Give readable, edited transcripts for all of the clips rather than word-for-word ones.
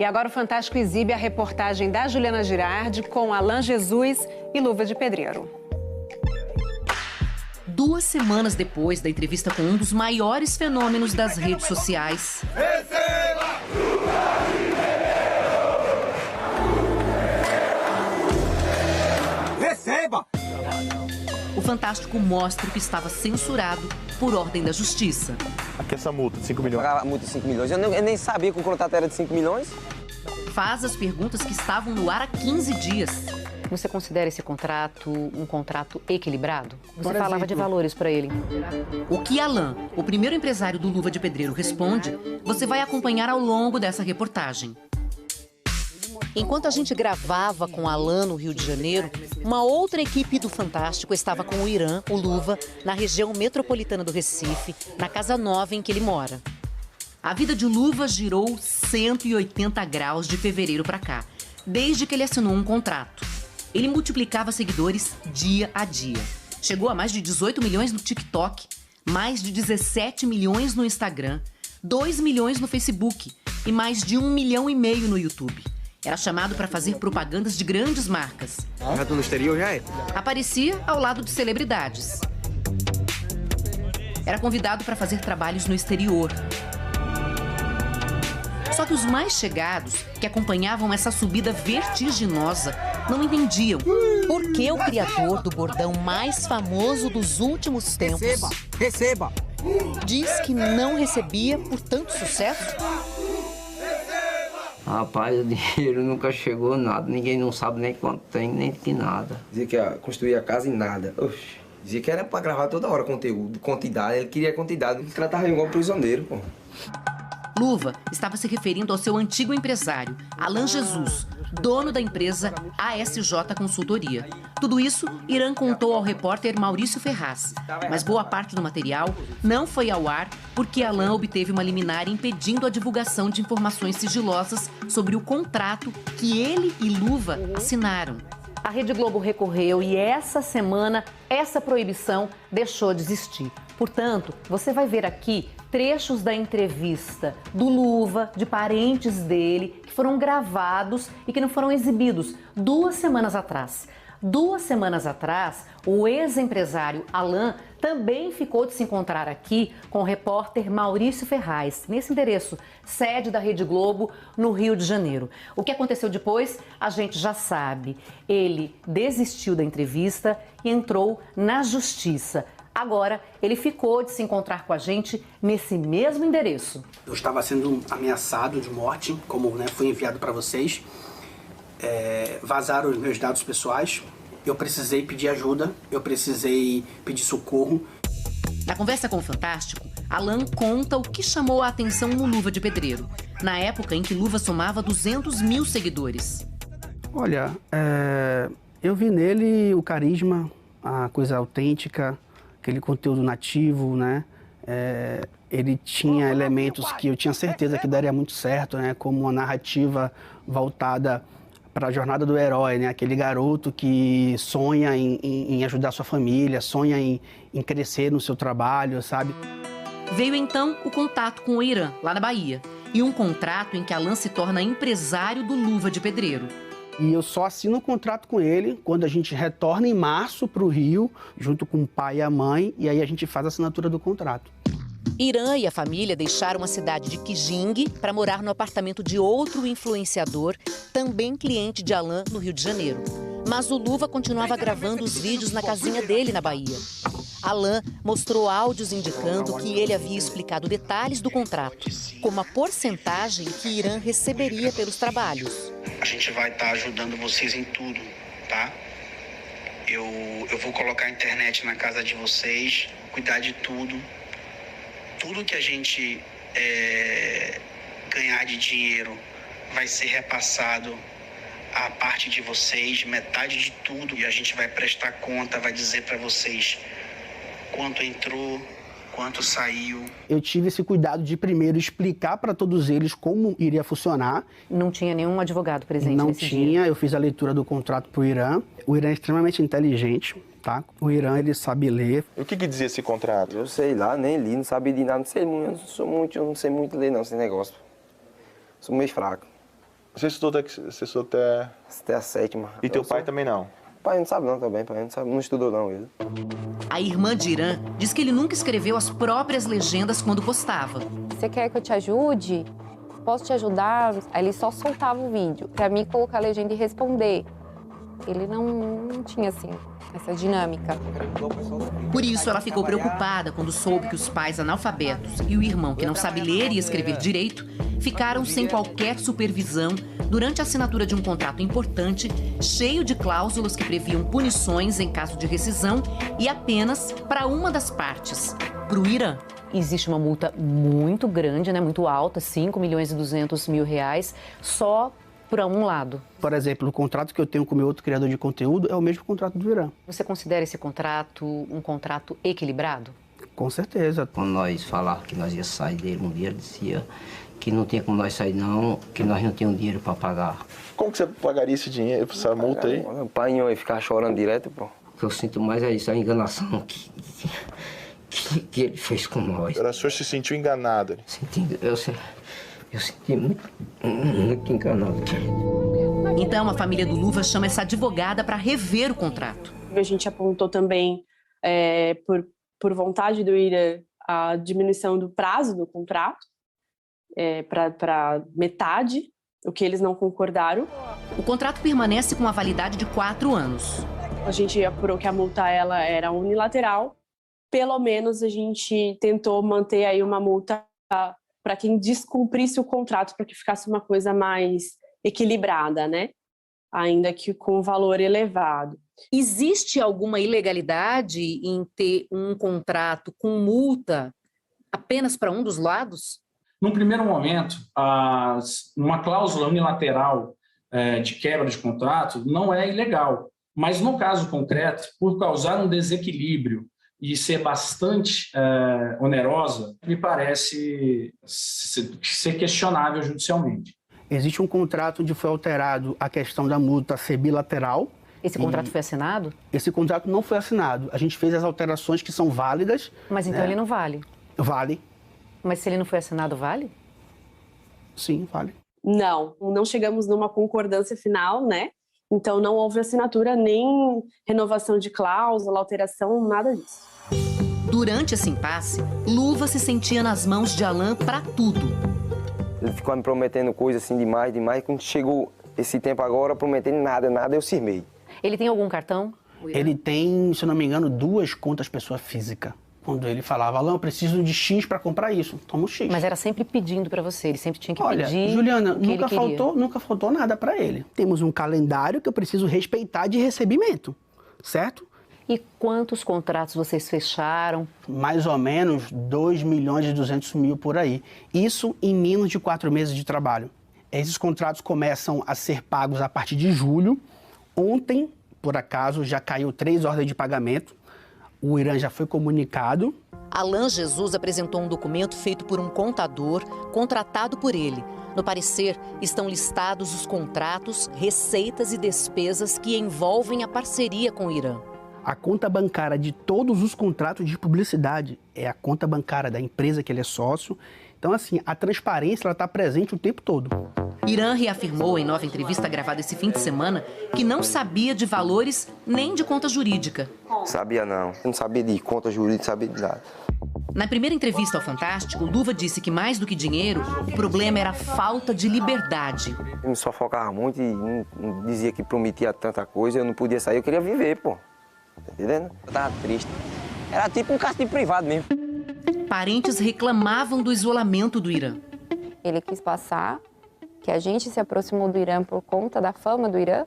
E agora o Fantástico exibe a reportagem da Juliana Girardi com Alan Jesus e Luva de Pedreiro. 2 semanas depois da entrevista com um dos maiores fenômenos das redes sociais... Receba! O Fantástico mostra que estava censurado por ordem da Justiça. Aqui essa multa de 5 milhões. Pagar a multa de 5 milhões. Eu nem sabia que o contrato era de 5 milhões. Faz as perguntas que estavam no ar há 15 dias. Você considera esse contrato um contrato equilibrado? Você falava exemplo, de valores para ele. O que Alan, o primeiro empresário do Luva de Pedreiro, responde, você vai acompanhar ao longo dessa reportagem. Enquanto a gente gravava com Alan no Rio de Janeiro, uma outra equipe do Fantástico estava com o Irã, o Luva, na região metropolitana do Recife, na casa nova em que ele mora. A vida de Luva girou 180 graus de fevereiro para cá, desde que ele assinou um contrato. Ele multiplicava seguidores dia a dia. Chegou a mais de 18 milhões no TikTok, mais de 17 milhões no Instagram, 2 milhões no Facebook e mais de 1,5 milhão no YouTube. Era chamado para fazer propagandas de grandes marcas. Já tô no exterior, já é? Aparecia ao lado de celebridades. Era convidado para fazer trabalhos no exterior. Só que os mais chegados, que acompanhavam essa subida vertiginosa, não entendiam por que o criador do bordão mais famoso dos últimos tempos Receba! diz que não recebia por tanto sucesso. Rapaz, o dinheiro nunca chegou nada, ninguém não sabe nem quanto tem, nem que nada. Dizia que ia construir a casa em nada. Oxi. Dizia que era pra gravar toda hora conteúdo, quantidade, ele queria quantidade, ele tratava igual prisioneiro, pô. Luva estava se referindo ao seu antigo empresário, Alan Jesus, dono da empresa ASJ Consultoria. Tudo isso, Irã contou ao repórter Maurício Ferraz. Mas boa parte do material não foi ao ar porque Alan obteve uma liminar impedindo a divulgação de informações sigilosas sobre o contrato que ele e Luva assinaram. A Rede Globo recorreu e essa semana essa proibição deixou de existir. Portanto, você vai ver aqui trechos da entrevista do Luva, de parentes dele, que foram gravados e que não foram exibidos 2 semanas atrás. 2 semanas atrás, o ex-empresário Alan também ficou de se encontrar aqui com o repórter Maurício Ferraz, nesse endereço, sede da Rede Globo, no Rio de Janeiro. O que aconteceu depois, a gente já sabe. Ele desistiu da entrevista e entrou na justiça. Agora, ele ficou de se encontrar com a gente nesse mesmo endereço. Eu estava sendo ameaçado de morte, como foi enviado para vocês. Vazaram os meus dados pessoais. Eu precisei pedir ajuda, eu precisei pedir socorro. Na conversa com o Fantástico, Alan conta o que chamou a atenção no Luva de Pedreiro, na época em que Luva somava 200 mil seguidores. Olha, eu vi nele o carisma, a coisa autêntica, aquele conteúdo nativo, né? Ele tinha elementos que eu tinha certeza que daria muito certo, né? Como uma narrativa voltada para a jornada do herói, né? Aquele garoto que sonha em ajudar sua família, sonha em crescer no seu trabalho, sabe? Veio então o contato com o Irã, lá na Bahia, e um contrato em que Alan se torna empresário do Luva de Pedreiro. E eu só assino o contrato com ele quando a gente retorna em março para o Rio, junto com o pai e a mãe, e aí a gente faz a assinatura do contrato. Irã e a família deixaram a cidade de Kijing para morar no apartamento de outro influenciador, também cliente de Alan, no Rio de Janeiro. Mas o Luva continuava gravando os vídeos na casinha dele, na Bahia. Alan mostrou áudios indicando que ele havia explicado detalhes do contrato, como a porcentagem que Irã receberia pelos trabalhos. A gente vai estar ajudando vocês em tudo, tá? Eu vou colocar a internet na casa de vocês, cuidar de tudo. Tudo que a gente ganhar de dinheiro vai ser repassado à parte de vocês, metade de tudo. E a gente vai prestar conta, vai dizer para vocês quanto entrou, quanto saiu. Eu tive esse cuidado de primeiro explicar para todos eles como iria funcionar. Não tinha nenhum advogado presente Não nesse tinha, dia. eu fiz a leitura do contrato para o Irã. O Irã é extremamente inteligente, tá? O Irã, ele sabe ler. E o que dizia esse contrato? Eu sei lá, nem li, não sabia de nada, não sei muito ler não, esse negócio. Sou meio fraco. Você estudou até... Até a 7ª. E teu pai também não? Pai não sabe não também, pai não sabe, não estudou não ele. A irmã de Irã diz que ele nunca escreveu as próprias legendas quando postava. Você quer que eu te ajude? Posso te ajudar? Aí ele só soltava o vídeo pra mim colocar a legenda e responder. Ele não tinha, assim, essa dinâmica. Por isso, ela ficou preocupada quando soube que os pais analfabetos e o irmão, que não sabe ler e escrever direito, ficaram sem qualquer supervisão durante a assinatura de um contrato importante, cheio de cláusulas que previam punições em caso de rescisão e apenas para uma das partes, para o Irã. Existe uma multa muito grande, né, muito alta, 5.200.000 reais, só para um lado. Por exemplo, o contrato que eu tenho com o meu outro criador de conteúdo é o mesmo contrato do Irã. Você considera esse contrato um contrato equilibrado? Com certeza. Quando nós falávamos que nós ia sair dele um dia, ele dizia que não tinha como nós sair não, que nós não tínhamos dinheiro para pagar. Como que você pagaria esse dinheiro, essa multa aí? O pai ia ficar chorando direto, pô. O que eu sinto mais é isso, a enganação que ele fez com nós. O senhor se sentiu enganado? Eu senti muito enganado. Então, a família do Luva chama essa advogada para rever o contrato. A gente apontou também, por vontade do Irã, a diminuição do prazo do contrato para metade, o que eles não concordaram. O contrato permanece com a validade de 4 anos. A gente apurou que a multa ela era unilateral. Pelo menos a gente tentou manter aí uma multa para quem descumprisse o contrato, para que ficasse uma coisa mais equilibrada, né? Ainda que com valor elevado. Existe alguma ilegalidade em ter um contrato com multa apenas para um dos lados? Num primeiro momento, uma cláusula unilateral de quebra de contrato não é ilegal, mas no caso concreto, por causar um desequilíbrio e ser bastante onerosa, me parece ser questionável judicialmente. Existe um contrato onde foi alterado a questão da multa ser bilateral. Esse contrato foi assinado? Esse contrato não foi assinado. A gente fez as alterações que são válidas. Mas então ele não vale? Vale. Mas se ele não foi assinado, vale? Sim, vale. Não chegamos numa concordância final, né? Então não houve assinatura, nem renovação de cláusula, alteração, nada disso. Durante esse impasse, Luva se sentia nas mãos de Alan para tudo. Ele ficou me prometendo coisas assim demais. Quando chegou esse tempo agora, prometendo nada, eu cismei. Ele tem algum cartão? Ele tem, se eu não me engano, 2 contas pessoa física. Quando ele falava, Alan, eu preciso de X para comprar isso, toma o X. Mas era sempre pedindo para você, ele sempre tinha que pedir. Olha, Juliana, nunca faltou nada para ele. Temos um calendário que eu preciso respeitar de recebimento, certo? E quantos contratos vocês fecharam? Mais ou menos 2.200.000 por aí. Isso em menos de 4 meses de trabalho. Esses contratos começam a ser pagos a partir de julho. Ontem, por acaso, já caiu 3 ordens de pagamento. O Irã já foi comunicado. Alan Jesus apresentou um documento feito por um contador contratado por ele. No parecer, estão listados os contratos, receitas e despesas que envolvem a parceria com o Irã. A conta bancária de todos os contratos de publicidade é a conta bancária da empresa que ele é sócio. Então, assim, a transparência está presente o tempo todo. Irã reafirmou em nova entrevista gravada esse fim de semana que não sabia de valores nem de conta jurídica. Sabia não. Eu não sabia de conta jurídica, não sabia de nada. Na primeira entrevista ao Fantástico, Luva disse que mais do que dinheiro, o problema era a falta de liberdade. Eu me sufocava muito e não dizia que prometia tanta coisa, eu não podia sair, eu queria viver, pô. Tá entendendo? Eu tava triste. Era tipo um castigo privado mesmo. Parentes reclamavam do isolamento do Irã. Ele quis passar que a gente se aproximou do Irã por conta da fama do Irã.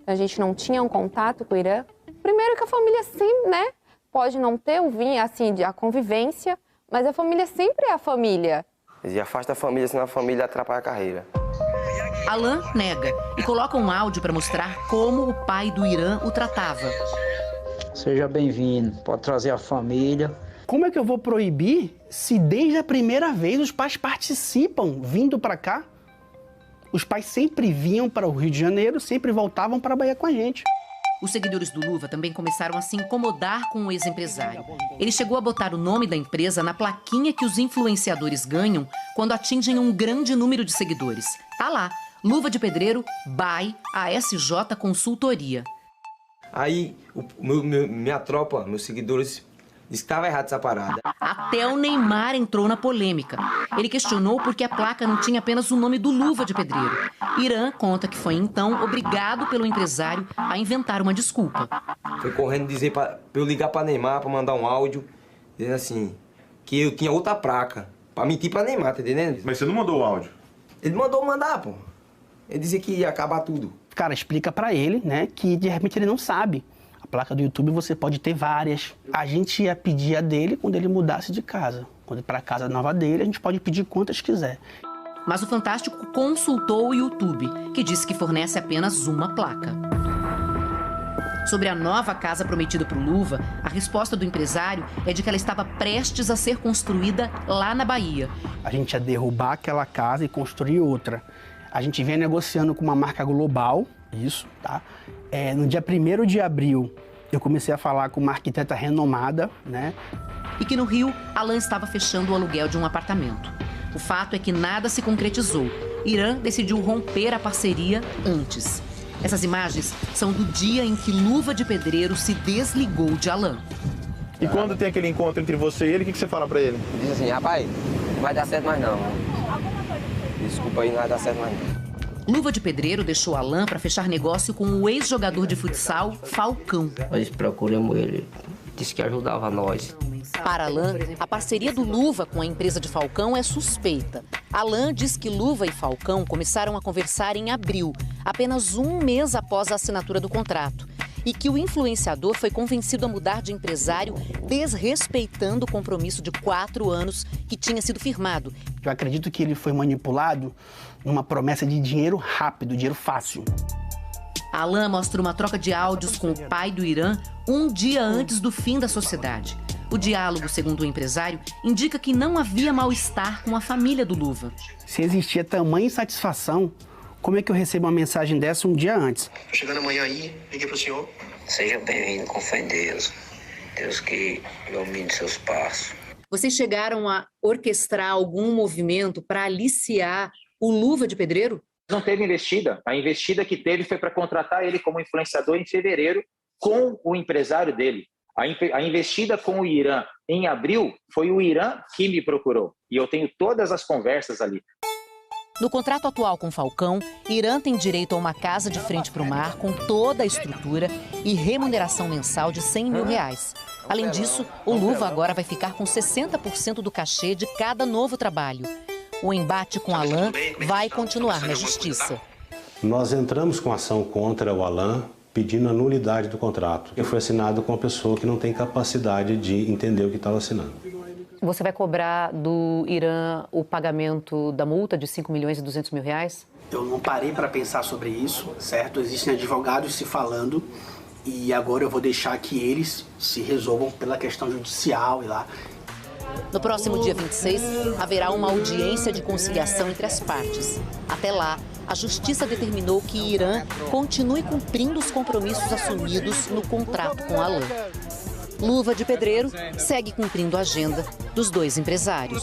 A gente não tinha um contato com o Irã. Primeiro que a família sempre, né? Pode não ter a convivência, mas a família sempre é a família. E afasta a família, senão a família atrapalha a carreira. Alan nega e coloca um áudio para mostrar como o pai do Irã o tratava. Seja bem-vindo, pode trazer a família. Como é que eu vou proibir se desde a primeira vez os pais participam vindo para cá? Os pais sempre vinham para o Rio de Janeiro, sempre voltavam para a Bahia com a gente. Os seguidores do Luva também começaram a se incomodar com o ex-empresário. Ele chegou a botar o nome da empresa na plaquinha que os influenciadores ganham quando atingem um grande número de seguidores. Tá lá, Luva de Pedreiro by ASJ Consultoria. Aí, minha tropa, meus seguidores, disse que estava errado essa parada. Até o Neymar entrou na polêmica. Ele questionou por que a placa não tinha apenas o nome do Luva de Pedreiro. Irã conta que foi, então, obrigado pelo empresário a inventar uma desculpa. Foi correndo dizer pra eu ligar pra Neymar, pra mandar um áudio, dizendo assim, que eu tinha outra placa. Pra mentir pra Neymar, tá entendendo? Mas você não mandou o áudio? Ele mandou mandar, pô. Ele dizia que ia acabar tudo. Cara, explica pra ele, né, que de repente ele não sabe. A placa do YouTube você pode ter várias. A gente ia pedir a dele quando ele mudasse de casa. Quando ir pra casa nova dele, a gente pode pedir quantas quiser. Mas o Fantástico consultou o YouTube, que disse que fornece apenas uma placa. Sobre a nova casa prometida para o Luva, a resposta do empresário é de que ela estava prestes a ser construída lá na Bahia. A gente ia derrubar aquela casa e construir outra. A gente vem negociando com uma marca global, isso, tá? No dia 1º de abril, eu comecei a falar com uma arquiteta renomada, né? E que no Rio, Alan estava fechando o aluguel de um apartamento. O fato é que nada se concretizou. Irã decidiu romper a parceria antes. Essas imagens são do dia em que Luva de Pedreiro se desligou de Alan. E quando tem aquele encontro entre você e ele, o que você fala pra ele? Diz assim, rapaz, não vai dar certo mais não. Desculpa aí, não vai dar certo mais não. Luva de Pedreiro deixou Alan para fechar negócio com o ex-jogador de futsal, Falcão. Nós procuramos ele, disse que ajudava nós. Para Alan, a parceria do Luva com a empresa de Falcão é suspeita. Alan diz que Luva e Falcão começaram a conversar em abril, apenas um mês após a assinatura do contrato. E que o influenciador foi convencido a mudar de empresário, desrespeitando o compromisso de 4 anos que tinha sido firmado. Eu acredito que ele foi manipulado numa promessa de dinheiro rápido, dinheiro fácil. Alan mostra uma troca de áudios com o pai do Irã um dia antes do fim da sociedade. O diálogo, segundo o empresário, indica que não havia mal-estar com a família do Luva. Se existia tamanha insatisfação, como é que eu recebo uma mensagem dessa um dia antes? Tô chegando amanhã aí, liguei pro senhor. Seja bem-vindo, com fé em Deus. Deus que ilumine seus passos. Vocês chegaram a orquestrar algum movimento para aliciar o Luva de Pedreiro? Não teve investida. A investida que teve foi para contratar ele como influenciador em fevereiro com o empresário dele. A investida com o Irã em abril foi o Irã que me procurou. E eu tenho todas as conversas ali. No contrato atual com Falcão, Irã tem direito a uma casa de frente para o mar com toda a estrutura e remuneração mensal de R$100 mil. Além disso, o Luva agora vai ficar com 60% do cachê de cada novo trabalho. O embate com Alan vai continuar na justiça. Nós entramos com ação contra o Alan, pedindo a nulidade do contrato, que foi assinado com uma pessoa que não tem capacidade de entender o que estava assinando. Você vai cobrar do Irã o pagamento da multa de R$5 milhões e 200 mil? Eu não parei para pensar sobre isso, certo? Existem advogados se falando e agora eu vou deixar que eles se resolvam pela questão judicial e lá. No próximo dia 26, haverá uma audiência de conciliação entre as partes. Até lá, a Justiça determinou que Irã continue cumprindo os compromissos assumidos no contrato com Alan. Luva de Pedreiro segue cumprindo a agenda dos dois empresários.